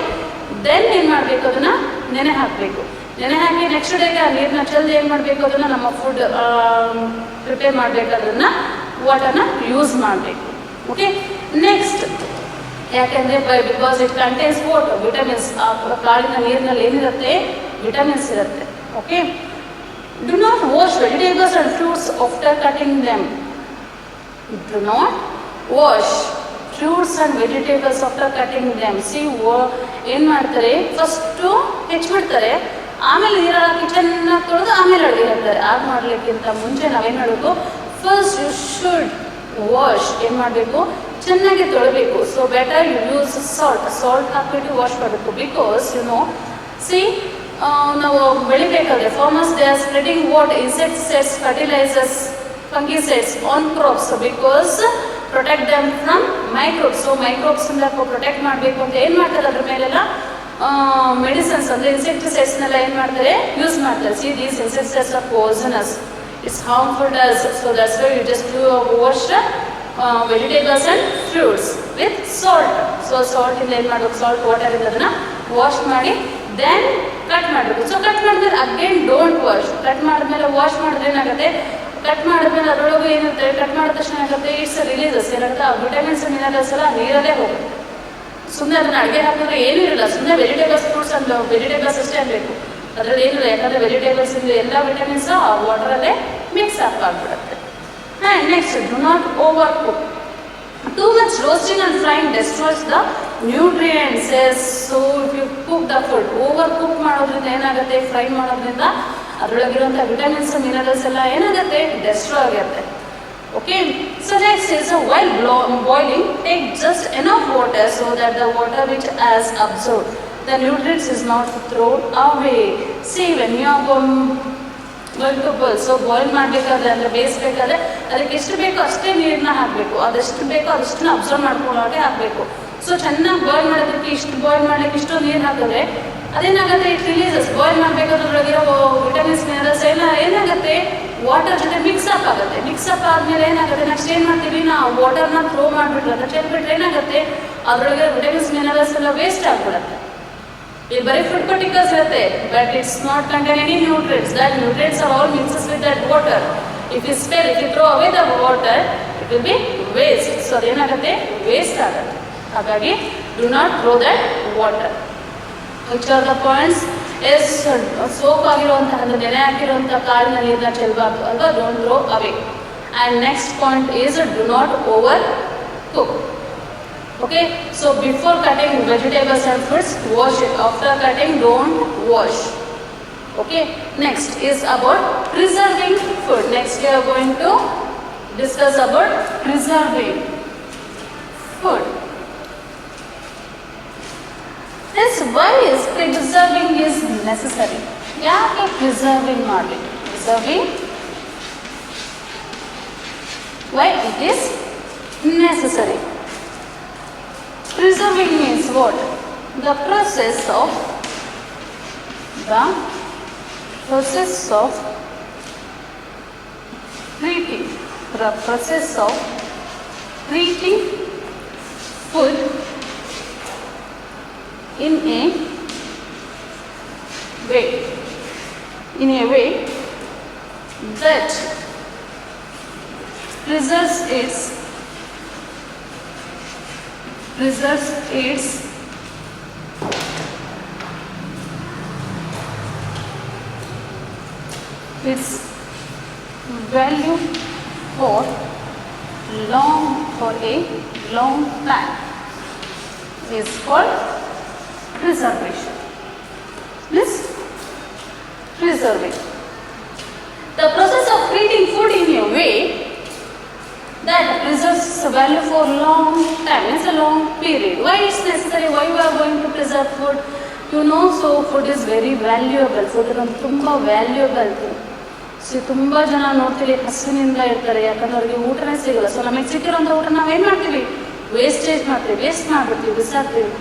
ದೆನ್ ಏನು ಮಾಡಬೇಕು, ಅದನ್ನು ನೆನೆ ಹಾಕಬೇಕು. ನೆನೆ ಹಾಕಿ ನೆಕ್ಸ್ಟ್ ಡೇಗೆ ಆ ನೀರನ್ನ ಚೆಲ್ದು ಏನು ಮಾಡಬೇಕು, ಅದನ್ನು ನಮ್ಮ ಫುಡ್ ಪ್ರಿಪೇರ್ ಮಾಡಬೇಕಾದ್ರನ್ನ ವಾಟರ್ನ ಯೂಸ್ ಮಾಡಬೇಕು. ಓಕೆ, ನೆಕ್ಸ್ಟ್ ಯಾಕೆಂದರೆ because it contains water, vitamins. ಆ ಕಾಳಿನ ನೀರಿನಲ್ಲಿ ಏನಿರುತ್ತೆ, ವಿಟಮಿನ್ಸ್ ಇರುತ್ತೆ. Okay, do not wash vegetables and fruits after cutting them. Do not wash fruits and vegetables after cutting them. ಏನು ಮಾಡ್ತಾರೆ, ಫಸ್ಟು ಹೆಚ್ಚಿಬಿಡ್ತಾರೆ, ಆಮೇಲೆ ನೀರು ಹಾಕಿ ಚೆನ್ನಾಗಿ ತೊಳೆದು ಆಮೇಲೆ ಅಡುಗೆ ಹಾಕ್ತಾರೆ. ಆಗ ಮಾಡಲಿಕ್ಕಿಂತ ಮುಂಚೆ ನಾವೇನು ಮಾಡಬೇಕು, ಫಸ್ಟ್ ಯು ಶುಡ್ ವಾಶ್. ಏನು ಮಾಡಬೇಕು, ಚೆನ್ನಾಗಿ ತೊಳಬೇಕು. So better you use salt ಹಾಕ್ಬಿಟ್ಟು ವಾಶ್ ಮಾಡಬೇಕು. ಬಿಕಾಸ್ ಯು ನೋ, ಸಿ ನಾವು ಬೆಳಿಬೇಕಾದ್ರೆ farmers they are spreading what insecticides, fertilisers, fungicides on crops because protect them from microbes. So ಮೈಕ್ರೋಬ್ಸಿಂದ ಪ್ರೊಟೆಕ್ಟ್ ಮಾಡಬೇಕು ಅಂತ ಏನು ಮಾಡ್ತಾರೆ, ಅದ್ರ ಮೇಲೆಲ್ಲ ಮೆಡಿಸಿನ್ಸ್ ಅಂದರೆ ಇನ್ಸೆಕ್ಟಿಸೈಡ್ಸ್ನೆಲ್ಲ ಏನು ಮಾಡ್ತಾರೆ, ಯೂಸ್ ಮಾಡ್ತಾರೆ. See these insecticides are poisonous, it's harmful us. So that's why you just wash vegetables and fruits with salt. So ಸಾಲ್ಟಿಂದ ಏನು ಮಾಡಬೇಕು, ಸಾಲ್ಟ್ ವಾಟರಿಂದ ಅದನ್ನು ವಾಶ್ ಮಾಡಿ ದೆನ್ ಕಟ್ ಮಾಡಬೇಕು. ಸೊ ಕಟ್ ಮಾಡಿದ್ರೆ ಅಗೇನ್ ಡೋಂಟ್ ವಾಶ್. ಕಟ್ ಮಾಡಿದ್ಮೇಲೆ ವಾಶ್ ಮಾಡಿದ್ರೆ ಏನಾಗುತ್ತೆ, ಕಟ್ ಮಾಡಿದ್ಮೇಲೆ ಅದರೊಳಗೆ ಏನಿರುತ್ತೆ, ಕಟ್ ಮಾಡಿದ ತಕ್ಷಣ ಏನಾಗುತ್ತೆ, ಇಟ್ಸ್ ರಿಲೀಸಸ್. ಏನಾಗುತ್ತೆ, ಆ ವಿಟಮಿನ್ಸ್ ಮಿನರಲ್ಸ್ ಎಲ್ಲ ನೀರಲ್ಲೇ ಹೋಗುತ್ತೆ. ಸುಮ್ಮನೆ ಅದನ್ನು ಅಡುಗೆ ಹಾಕಿದ್ರೆ ಏನೂ ಇರಲ್ಲ, ಸುಮ್ಮನೆ ವೆಜಿಟೇಬಲ್ಸ್ ಫ್ರೂಟ್ಸ್ ಅಂತ ವೆಜಿಟೇಬಲ್ಸ್ ಅಷ್ಟೇ ಅನ್ಬೇಕು, ಅದರಲ್ಲಿ ಏನಿಲ್ಲ. ಯಾಕಂದರೆ ವೆಜಿಟೇಬಲ್ಸ್ ಇಂದ ಎಲ್ಲ ವಿಟಮಿನ್ಸ್ ಆ ವಾಟರಲ್ಲೇ ಮಿಕ್ಸ್ ಆಗಿಬಿಡುತ್ತೆ. And next, do not over cook. Too much roasting and frying destroys the nutrients. So if you cook the food, over cook ಮಾಡೋದ್ರಿಂದ ಏನಾಗುತ್ತೆ, ಫ್ರೈ ಮಾಡೋದ್ರಿಂದ ಅದರೊಳಗಿರುವಂಥ ವಿಟಮಿನ್ಸ್ ಮಿನರಲ್ಸ್ ಎಲ್ಲ ಏನಾಗುತ್ತೆ, ಡೆಸ್ಟ್ರಾಯ್ ಆಗುತ್ತೆ. Okay, so next is while boiling, take just enough water so that the water which has absorbed the nutrients is not thrown away. See, when you are going to boil, so boil ಮಾಡಬೇಕಾದ್ರೆ ಅಂದರೆ ಬೇಯಿಸ್ಬೇಕಾದ್ರೆ ಅದಕ್ಕೆ ಎಷ್ಟು ಬೇಕೋ ಅಷ್ಟೇ ನೀರನ್ನ ಹಾಕಬೇಕು. ಅದೆಷ್ಟು ಬೇಕೋ ಅದಷ್ಟನ್ನ ಅಬ್ಸರ್ವ್ ಮಾಡ್ಕೊಳ್ಳೋ ಹಾಗೆ ಹಾಕಬೇಕು. ಸೊ ಚೆನ್ನಾಗಿ ಬಾಯ್ಲ್ ಮಾಡೋದಕ್ಕೆ ಇಷ್ಟು ಬಾಯ್ಲ್ ಮಾಡಲಿಕ್ಕೆ ಇಷ್ಟು ನೀರು ಹಾಕಿದ್ರೆ ಅದೇನಾಗುತ್ತೆ, ಇಟ್ ರಿಲೀಸಸ್. ಬಾಯ್ಲ್ ಮಾಡಬೇಕಾದ್ರೆ ಅದರೊಳಗಿರೋ ವಿಟಮಿನ್ಸ್ ಮಿನರಲ್ಸ್ ಎಲ್ಲ ಏನಾಗುತ್ತೆ, ವಾಟರ್ ಜೊತೆ ಮಿಕ್ಸಪ್ ಆಗುತ್ತೆ. ಮಿಕ್ಸಪ್ ಆದಮೇಲೆ ಏನಾಗುತ್ತೆ, ನೆಕ್ಸ್ಟ್ ಏನು ಮಾಡ್ತೀವಿ, ನಾವು ವಾಟರ್ನ ಥ್ರೋ ಮಾಡಿಬಿಟ್ರೆ ಅದನ್ನು ಚೆಲ್ಬಿಟ್ರೆ ಏನಾಗುತ್ತೆ, ಅದರೊಳಗೆ ವಿಟಮಿನ್ಸ್ ಮಿನರಲ್ಸ್ ಎಲ್ಲ ವೇಸ್ಟ್ ಆಗಿಬಿಡುತ್ತೆ. ಇಲ್ಲಿ ಬರೀ ಫುಡ್ ಪಾರ್ಟಿಕಲ್ಸ್ ಇರುತ್ತೆ, but it's not contain any nutrients. That nutrients are all mixes with that water. If you spare, if you throw away the water, it will be waste. So ಅದೇನಾಗುತ್ತೆ, waste ಆಗುತ್ತೆ. ಹಾಗಾಗಿ do not throw that water. Which are the points yes, soak ಆಗಿರುವಂತಹ ನೆನೆ ಹಾಕಿರುವಂಥ ಕಾಳಿನ ನೀರನ್ನ ಚೆಲ್ಲಬಾರ್ದು ಅಲ್ವಾ, don't throw away. And next point is do not over cook. Okay, so before cutting vegetables and fruits, wash it. After cutting, don't wash. Okay, next is about preserving food. Next we are going to discuss about preserving food. Yes, why is preserving is necessary? ಯಾಕೆ preserving ಮಾಡಬೇಕು? Preserving, why it is necessary? Preserving means what? The process of treating. The process of treating food in a way that preserves its value for a long time. is called preservation. Means preserving. The process of treating food in a way that preserves value for long time. It's a long period. Why it's necessary? Why we are going to preserve food? You know, so food is very valuable. Food is ತುಂಬ valuable thing. So ತುಂಬ ಜನ ನೋಡ್ತೀವಿ ಹಸಿವಿನಿಂದ ಇರ್ತಾರೆ, ಯಾಕಂದ್ರೆ ಅವ್ರಿಗೆ ಊಟನೇ ಸಿಗಲ್ಲ. ಸೊ ನಮಗೆ ಸಿಕ್ಕಿರೋಂಥ ಊಟ ನಾವೇನು ಮಾಡ್ತೀವಿ? ವೇಸ್ಟೇಜ್ ಮಾಡ್ತೀವಿ, ವೇಸ್ಟ್ ಮಾಡ್ಬಿಡ್ತೀವಿ, ಬಿಸಾಕ್ತೀವಿ.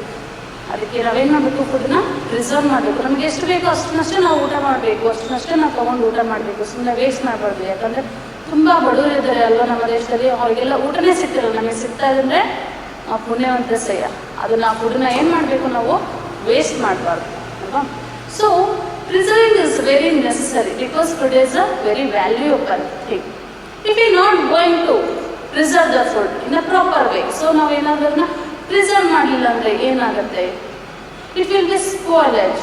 ಅದಕ್ಕೆ ನಾವೇನು ಮಾಡಬೇಕು? ಫುಡ್ನ ಪ್ರಿಸರ್ವ್ ಮಾಡಬೇಕು. ನಮಗೆ ಎಷ್ಟು ಬೇಕೋ ಅಷ್ಟನ್ನಷ್ಟೇ ನಾವು ಊಟ ಮಾಡಬೇಕು, ಅಷ್ಟನ್ನಷ್ಟೇ ನಾವು ತೊಗೊಂಡು ಊಟ ಮಾಡಬೇಕು. ಸುಮ್ಮನೆ ವೇಸ್ಟ್ ಮಾಡಬಾರ್ದು. ಯಾಕಂದರೆ ತುಂಬ ಬಡವರು ಇದ್ದಾರೆ ಅಲ್ವಾ ನಮ್ಮ ದೇಶದಲ್ಲಿ, ಅವರಿಗೆಲ್ಲ ಊಟನೇ ಸಿಗ್ತಿರಲ್ಲ. ನಮಗೆ ಸಿಗ್ತಾ ಇದ್ರೆ ನಾವು ಪುಣ್ಯವಂತ ಸಯ್ಯ. ಅದನ್ನು ಆ ಫುಡ್ನ ಏನು ಮಾಡಬೇಕು? ನಾವು ವೇಸ್ಟ್ ಮಾಡಬಾರ್ದು ಅಲ್ವಾ. So preserving is very necessary because food is a very valuable thing. If we are not going to preserve the food in a proper way, so ನಾವು ಏನಾದ್ರನ್ನ ಪ್ರಿಸರ್ವ್ ಮಾಡಲಿಲ್ಲ ಅಂದರೆ ಏನಾಗುತ್ತೆ? It will be spoilage.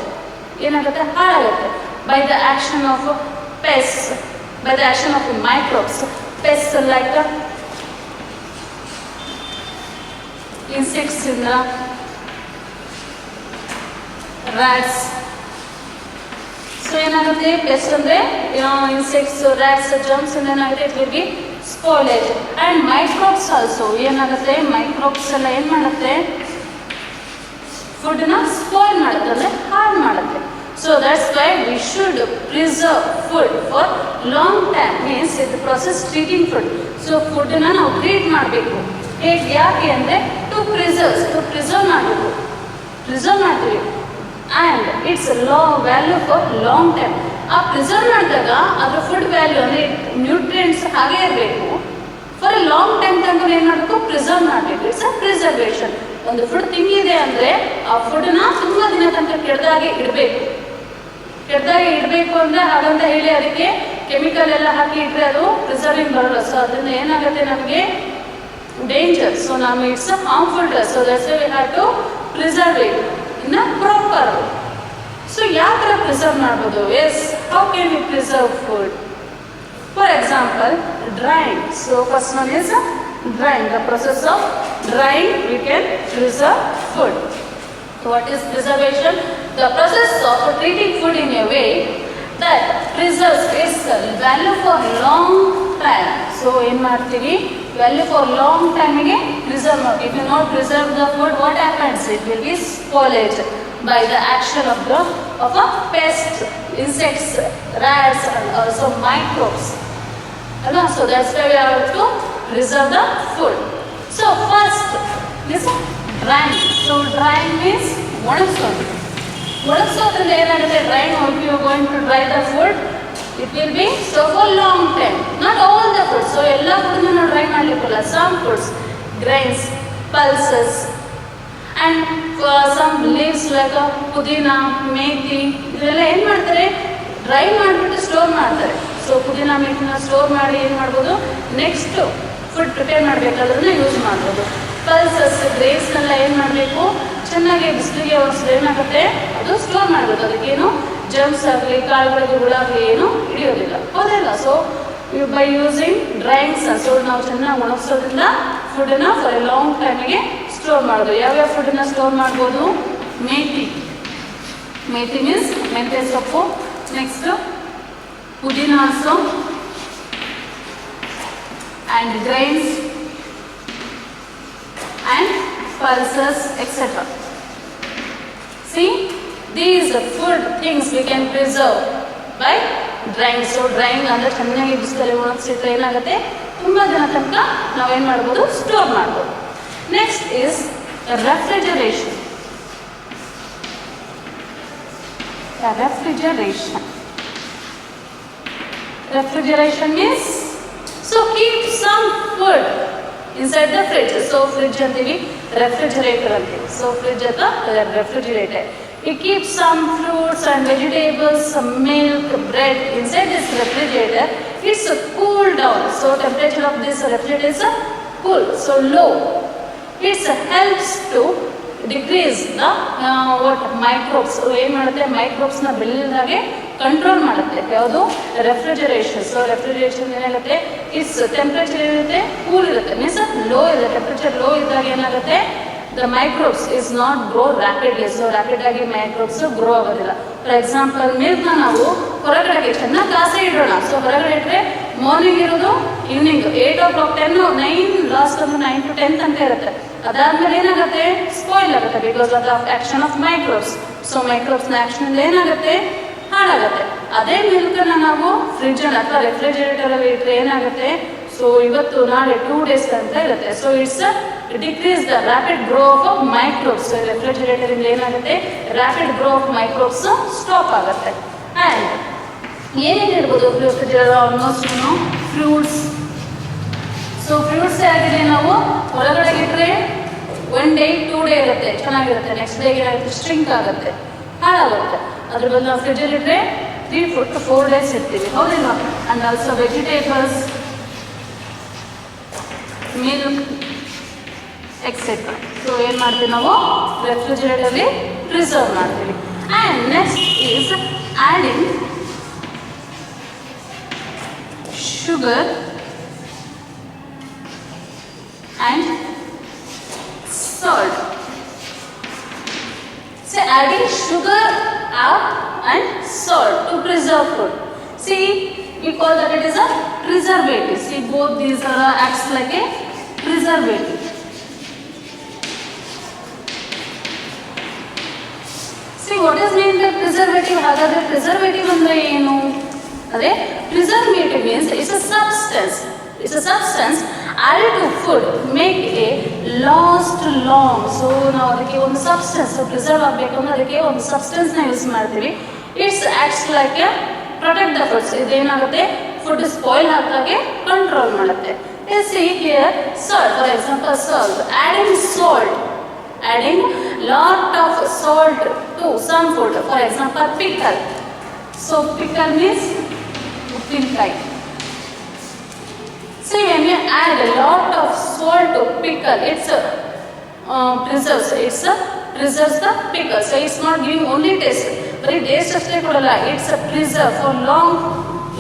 ಏನಾಗುತ್ತೆ? ಹಾಳಾಗುತ್ತೆ. By the action of pests, by the action of microbes, pests like insects, rats. So ಏನಾಗುತ್ತೆ? Pest ಅಂದರೆ insects, rats, germs ಏನಾಗುತ್ತೆ? It will be spoilage. And microbes also ಏನಾಗುತ್ತೆ? Microbes ಎಲ್ಲ ಏನು ಮಾಡುತ್ತೆ? ಫುಡ್ನ ಸ್ಪಾಯ್ಲ್ ಮಾಡುತ್ತೆ, ಅಂದರೆ ಹಾಳು ಮಾಡುತ್ತೆ. So that's why we should preserve food for long time. Means ಇದು ಪ್ರೊಸೆಸ್ ಟ್ರೀಟಿಂಗ್ ಫುಡ್. ಸೊ ಫುಡ್ನ ನಾವು ಟ್ರೀಟ್ ಮಾಡಬೇಕು. ಹೇಗೆ? ಯಾಕೆ ಅಂದರೆ ಟು ಪ್ರಿಸರ್ವ್ ಮಾಡಬೇಕು. ಪ್ರಿಸರ್ವ್ ಮಾಡ್ತೀವಿ and it's value for long time. ಆ ಪ್ರಿಸರ್ವ್ ಮಾಡಿದಾಗ ಅದರ ಫುಡ್ ವ್ಯಾಲ್ಯೂ ಅಂದರೆ ನ್ಯೂಟ್ರಿಯೆಂಟ್ಸ್ ಹಾಗೇ ಇರಬೇಕು. ಫಾರ್ ಎ ಲಾಂಗ್ ಟೈಮ್ ತನಕ ಏನು ಮಾಡಬೇಕು? ಪ್ರಿಸರ್ವ್ ಮಾಡಬೇಕು. It's a preservation. ಒಂದು ಫುಡ್ ತಿಂಗಿದೆ ಅಂದರೆ ಆ ಫುಡ್ನ ತುಂಬ ದಿನ ತನಕ ಕೆಡ್ದಾಗೆ ಇಡಬೇಕು. ಅಂದರೆ ಹಾಗಂತ ಹೇಳಿ ಅದಕ್ಕೆ ಕೆಮಿಕಲ್ ಎಲ್ಲ ಹಾಕಿ ಇಟ್ಟರೆ ಅದು ಪ್ರಿಸರ್ವಿಂಗ್ ಬರೋಲ್ಲ. ಸೊ ಅದರಿಂದ ಏನಾಗುತ್ತೆ? ನಮಗೆ ಡೇಂಜರ್. ಸೊ ನಮಗೆ it's a harmful drugs. So that's why we have to preserve it in a proper way. So ಯಾವ ಥರ ಪ್ರಿಸರ್ವ್ ಮಾಡ್ಬೋದು? Yes, how can we preserve food? For example, drying. So first one is drying. The process of drying we can preserve food. What is preservation? The process of treating food in a way that preserves its value for long time. So ಏನು ಮಾಡ್ತೀವಿ? Value for long ಟೈಮಿಗೆ preserve ಮಾಡಿ. If you not preserve the food, what happens? It will be spoilage by the action of a pest, insects, rats and also microbes ಅಲ್ವಾ. So that's why we have to preserve the food. So first is drying. So drying means ಒಣಗಿಸೋದು. ಒಣಗಿಸೋದ್ರಿಂದ ಏನಾಗುತ್ತೆ? Drying, if you going to dry the food, it will be so for long time. Not all the foods. So ಎಲ್ಲ ಫುಡ್ನ ನಾವು dry ಮಾಡಲಿಕ್ಕಲ್ಲ. Some foods, grains, pulses and some leaves like pudina, methi, ಇದೆಲ್ಲ ಏನು ಮಾಡ್ತಾರೆ? ಡ್ರೈ ಮಾಡಿಬಿಟ್ಟು ಸ್ಟೋರ್ ಮಾಡ್ತಾರೆ. So ಪುದೀನ, ಮೇಥಿನ ಸ್ಟೋರ್ ಮಾಡಿ ಏನು ಮಾಡ್ಬೋದು? ನೆಕ್ಸ್ಟ್ ಫುಡ್ ಪ್ರಿಪೇರ್ ಮಾಡಬೇಕಾದ್ರೂ ಯೂಸ್ ಮಾಡ್ಬೋದು. ಪಲ್ಸಸ್, ಗ್ರೇನ್ಸ್ನೆಲ್ಲ ಏನು ಮಾಡಬೇಕು? ಚೆನ್ನಾಗಿ ಬಿಸಿಲಿಗೆ ಒಣಗಿಸಿದ್ರೆ ಏನಾಗುತ್ತೆ? ಅದು ಸ್ಟೋರ್ ಮಾಡ್ಬೋದು. ಅದಕ್ಕೇನು ಜರ್ಮ್ಸ್ ಆಗಲಿ, ಕಾಳುಗಳಿಗೆ ಹುಳಾಗಲಿ ಏನು ಹಿಡಿಯೋದಿಲ್ಲ, ಹೌದಲ್ಲ. ಸೊ ಬೈ ಯೂಸಿಂಗ್ ಡ್ರೈಯಿಂಗ್ಸ್, ಸೊ ನಾವು ಚೆನ್ನಾಗಿ ಒಣಗಿಸೋದ್ರಿಂದ ಫುಡ್ಡನ್ನು ಫಾರ್ ಎ ಲಾಂಗ್ ಟೈಮಿಗೆ ಸ್ಟೋರ್ ಮಾಡೋದು. ಯಾವ್ಯಾವ ಫುಡ್ಡನ್ನು ಸ್ಟೋರ್ ಮಾಡ್ಬೋದು? ಮೇಥಿ ಮೀನ್ಸ್ ಮೆಂತ್ಯ ಸೊಪ್ಪು. ನೆಕ್ಸ್ಟು ಪುದೀನ also and grains and pulses, etc. See, these food things we can preserve by drying. So drying ಅಂದ್ರೆ ಚೆನ್ನಾಗಿ ಬಿಸಿಲಲ್ಲಿ ಒಣಗಿಸಿಟ್ರೆ ಏನಾಗುತ್ತೆ? ತುಂಬ ದಿನ ತನಕ ನಾವೇನು ಮಾಡ್ಬೋದು? ಸ್ಟೋರ್ ಮಾಡ್ಬೋದು. Next is refrigeration. Refrigeration means, so keep some food inside the fridge. So fridge ಅಂತೀವಿ, refrigerator ಅಂತೀವಿ. So fridge ಅಥವಾ refrigerator. We keep some fruits and vegetables, some milk, bread inside this refrigerator. It's cool down. So temperature of this refrigerator is cool, so low. It helps to decrease the microbes. ಏನು ಮಾಡುತ್ತೆ? ಮೈಕ್ರೋಬ್ಸ್ನ ಬೆಳೆದಾಗೆ control ಮಾಡುತ್ತೆ. ಯಾವುದು? Refrigeration. So refrigeration ಏನಾಗುತ್ತೆ? It's temperature ಏನಿರುತ್ತೆ? Cool ಇರುತ್ತೆ, means low ಇರುತ್ತೆ. Temperature low ಇದ್ದಾಗ ಏನಾಗುತ್ತೆ? the microbes is not grow rapidly. So rapid ಆಗಿ microbes grow ಆಗೋದಿಲ್ಲ. ಫಾರ್ ಎಕ್ಸಾಂಪಲ್ ಮಿಲ್ಕ್ನ ನಾವು ಹೊರಗಡೆಗೆ ಚೆನ್ನಾಗಿ ಕಾಸಿ ಇಡೋಣ. ಸೊ ಹೊರಗಡೆ ಇಟ್ಟರೆ ಮಾರ್ನಿಂಗ್ ಇರೋದು ಈವ್ನಿಂಗ್ 8 o'clock 10 9 ಲಾಸ್ಟ್ ಒಂದು 9 to 10 ತನಕ ಇರುತ್ತೆ. ಅದಾದ್ಮೇಲೆ ಏನಾಗುತ್ತೆ, ಸ್ಪಾಯ್ಲ್ ಆಗುತ್ತೆ because of the action of microbes. So ಮೈಕ್ರೋಬ್ಸ್ನ ಆಕ್ಷನ್ ಹಾಳಾಗುತ್ತೆ. ಅದೇ ಮಿಲ್ಕನ್ನು ನಾವು ಫ್ರಿಜ್ಜಲ್ಲಿ ಅಥವಾ ರೆಫ್ರಿಜರೇಟರಲ್ಲಿ ಇಟ್ಟರೆ ಏನಾಗುತ್ತೆ, ಸೊ ಇವತ್ತು ನಾಳೆ 2 days ಅಂತ ಇರುತ್ತೆ. So it's decrease the rapid grow of microbes. Refrigerator ಇಂದ ಏನಾಗುತ್ತೆ, rapid grow of microbes stop ಆಗುತ್ತೆ. ಆ್ಯಂಡ್ ಏನೇನು ಇರ್ಬೋದು refrigerator, almost fruits. So fruits ಆಗಿದೆ ನಾವು ಹೊರಗಡೆ ಇಟ್ಟರೆ 1 day 2 day ಇರುತ್ತೆ, ಚೆನ್ನಾಗಿರುತ್ತೆ. ನೆಕ್ಸ್ಟ್ ಡೇಗೆ ಏನಾಗುತ್ತೆ, ಸ್ಟ್ರಿಂಕ್ ಆಗುತ್ತೆ, ಹಾಳಾಗುತ್ತೆ. ಅದ್ರ ಬದಲು ನಾವು ಫ್ರಿಜ್ಜಲ್ಲಿ ಇಟ್ಟರೆ 3 to 4 days ಇರ್ತೀವಿ, ಹೌದಿಲ್ಲ. And also vegetables, milk etcetera. So ಏನು ಮಾಡ್ತೀವಿ ನಾವು, ರೆಫ್ರಿಜರೇಟರಲ್ಲಿ ಪ್ರಿಸರ್ವ್ ಮಾಡ್ತೀವಿ. And next is adding sugar and salt. So adding sugar and salt to preserve food. See, we call that it is a preservative. See, both these are acts like a preservative. See, what is meant by preservative? Hagadre preservative andre enu? Ade preservative means it's a substance. It's a substance added to food make a last long. So ನಾವು ಅದಕ್ಕೆ ಒಂದು substance preserve ಆಗಬೇಕು ಅಂದ್ರೆ ಅದಕ್ಕೆ ಒಂದು ಸಬ್ಸ್ಟೆನ್ಸ್ನ use ಮಾಡ್ತೀವಿ. It's acts like a protect the foods. ಇದೇನಾಗುತ್ತೆ, ಫುಡ್ ಸ್ಪಾಯ್ಲ್ ಹಾಕಾಗೆ ಕಂಟ್ರೋಲ್ ಮಾಡುತ್ತೆ. See here salt, for example salt, adding lot of salt to some food, for example pickle. So pickle means ಉಪ್ಪಿನಕಾಯಿ. See, when you add a lot of salt to pickle, it's preserves the pickle. So it's not giving only taste, but it taste ಅಷ್ಟೇ ಕೊಡಲ್ಲ, it's a preserve for long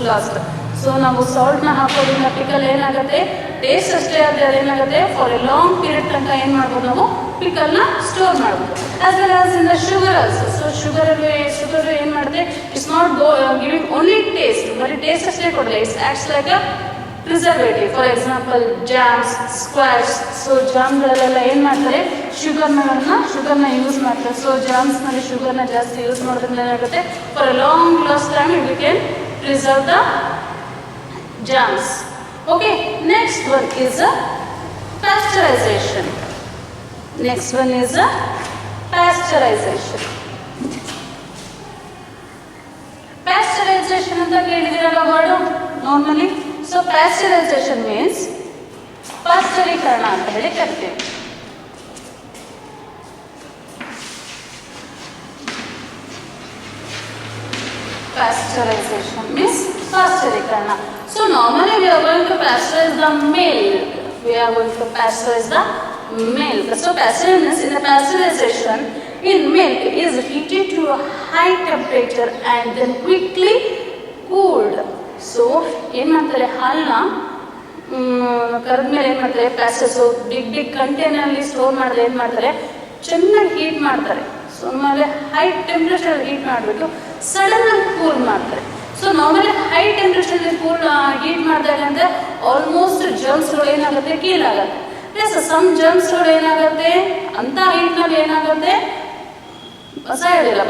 last. So ನಾವು ಸಾಲ್ಟ್ನ ಹಾಕೋದ್ರಿಂದ pickle ಏನಾಗುತ್ತೆ, taste ಅಷ್ಟೇ ಆದರೆ ಅದೇನಾಗುತ್ತೆ, for A long period ತನಕ ಏನು ಮಾಡ್ಬೋದು, ನಾವು ಪಿಕಲ್ನ ಸ್ಟೋರ್ ಮಾಡ್ಬೋದು. As well as in the sugar also. So sugar ಏನು ಮಾಡುತ್ತೆ, it's not giving only taste, ಬರೀ ಟೇಸ್ಟ್ ಅಷ್ಟೇ ಕೊಡಲ್ಲ, it's acts like a preservative. For example jams, squash. So ಜಾಮ್ಗಳಲ್ಲೆಲ್ಲ ಏನು ಮಾಡ್ತಾರೆ, ಶುಗರ್ನ ಯೂಸ್ ಮಾಡ್ತಾರೆ. ಸೊ ಜಾಮ್ಸ್ನಲ್ಲಿ ಶುಗರ್ನ ಜಾಸ್ತಿ ಯೂಸ್ ಮಾಡೋದ್ರಿಂದ ಏನಾಗುತ್ತೆ, for A long last time we can preserve the jams. Okay, next one is a pasteurization. Next one is a pasteurization. Pasteurization anta kelidiraga word normally. So pasteurization means ಪಾಶ್ಚರೀಕರಣ ಅಂತ ಹೇಳಿ ಕರಿತೀವಿ. Pasteurization means ಪಾಶ್ಚರೀಕರಣ. So normally we are going to pasteurize the milk. So pasteurization in the pasteurization in milk is heated to a high temperature and then quickly cooled. So ಏನು ಮಾಡ್ತಾರೆ, ಹಾಲನ್ನ ಕರೆದ್ಮೇಲೆ ಏನು ಮಾಡ್ತಾರೆ, ಪ್ಯಾಸ್ಟರ್ಸು ಬಿಗ್ ಕಂಟೈನರಲ್ಲಿ ಸ್ಟೋರ್ ಮಾಡಿದ್ರೆ ಏನು ಮಾಡ್ತಾರೆ, ಚೆನ್ನಾಗಿ ಹೀಟ್ ಮಾಡ್ತಾರೆ. ಸೊ ಆಮೇಲೆ ಹೈ ಟೆಂಪ್ರೇಚರ್ ಹೀಟ್ ಮಾಡಿಬಿಟ್ಟು ಸಡನ್ನಾಗಿ ಕೂಲ್ ಮಾಡ್ತಾರೆ. So normally high temperature heat ಮಾಡಿದಾಗ ಅಂದರೆ ಆಲ್ಮೋಸ್ಟ್ ಜರ್ಮ್ಸ್ಗಳು ಏನಾಗುತ್ತೆ, ಕೀಲ್ ಆಗುತ್ತೆ. ಪ್ಲಸ್ ಸಮ್ ಜರ್ಮ್ಸ್ಗಳು ಏನಾಗುತ್ತೆ, ಅಂಥ ಹೀಟ್ನಲ್ಲಿ ಏನಾಗುತ್ತೆ, ಸಾಯೋದಿಲ್ಲ,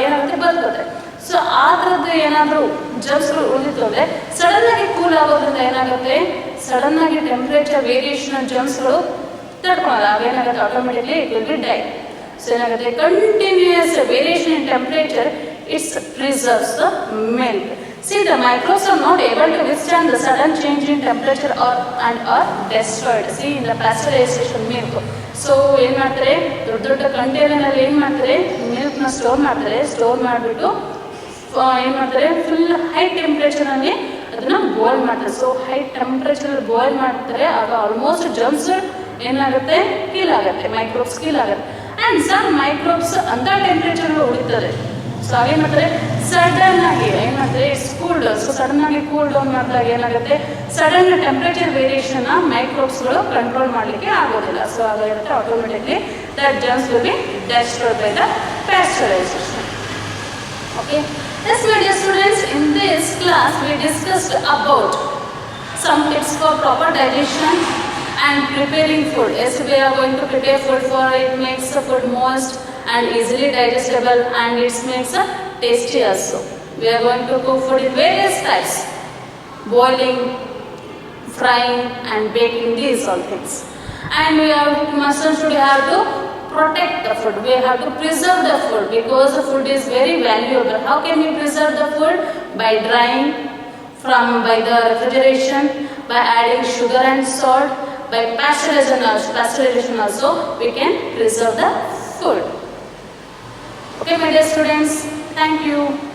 ಏನಾಗುತ್ತೆ, ಬರ್ತದೆ. ಸೊ ಆ ಥರದ್ದು ಏನಾದರೂ ಜರ್ಮ್ಸ್ಗಳು ಉಳಿದಿತ್ತು ಅಂದರೆ ಸಡನ್ನಾಗಿ ಕೂಲ್ ಆಗೋದ್ರಿಂದ ಏನಾಗುತ್ತೆ, ಸಡನ್ನಾಗಿ ಟೆಂಪ್ರೇಚರ್ ವೇರಿಯೇಷನ್ ಜರ್ಮ್ಸ್ಗಳು ತಡ್ಕೊಳಲ್ಲ. ಅವೇನಾಗುತ್ತೆ, automatically it will be die. So ಏನಾಗುತ್ತೆ, continuous variation in temperature it's preserves the milk. See, the microbes are not able to withstand the sudden change in temperature and are destroyed. See, in the pasteurization milk. So ಏನು ಮಾಡ್ತಾರೆ, ದೊಡ್ಡ ಕಂಟೈನರಲ್ಲಿ ಏನು ಮಾಡ್ತಾರೆ, ಮಿಲ್ಕ್ನ store ಮಾಡಿಬಿಟ್ಟು ಏನು ಮಾಡ್ತಾರೆ, full high ಟೆಂಪ್ರೇಚರಲ್ಲಿ ಅದನ್ನು boil ಮಾಡ್ತಾರೆ. ಸೊ ಹೈ ಟೆಂಪ್ರೇಚರಲ್ಲಿ ಬಾಯ್ಲ್ ಮಾಡ್ತಾರೆ, ಆಗ ಆಲ್ಮೋಸ್ಟ್ ಜರ್ಮ್ಸ್ ಏನಾಗುತ್ತೆ, ಕೀಲ್ ಆಗುತ್ತೆ, ಮೈಕ್ರೋಬ್ಸ್ ಕೀಲ್ ಆಗುತ್ತೆ. ಆ್ಯಂಡ್ ಸಮ್ ಮೈಕ್ರೋಬ್ಸ್ ಅಂಥ ಟೆಂಪ್ರೇಚರ್ಗಳು ಉಳಿತಾರೆ. ಸೊ ಹಾಗೇನು ಮಾಡ್ತಾರೆ, ಸಡನ್ ಆಗಿ ಏನು ಮಾಡ್ತಾರೆ, it's cool down. So sudden ಆಗಿ ಕೂಲ್ ಡೌನ್ ಮಾಡಿದಾಗ ಏನಾಗುತ್ತೆ, ಸಡನ್ ಟೆಂಪ್ರೇಚರ್ ವೇರಿಯೇಷನ್ನ ಮೈಕ್ರೋಬ್ಸ್ಗಳು ಕಂಟ್ರೋಲ್ ಮಾಡಲಿಕ್ಕೆ ಆಗೋದಿಲ್ಲ. ಸೊ ಹಾಗಾಗಿರುತ್ತೆ, automatically that germs will be destroyed by the pasteurization. Okay. Yes, my dear students, in this class we discussed about some tips for proper digestion and preparing food. Yes, we are going to prepare food for it makes the food moist and easily digestible, and it makes it tasty also. We are going to cook food in various types: boiling, frying and baking, these all things. And we should have to protect the food. We have to preserve the food because the food is very valuable. How can we preserve the food? By drying, by the refrigeration, by adding sugar and salt, by pasteurization also we can preserve the food. Okay, my dear students, thank you.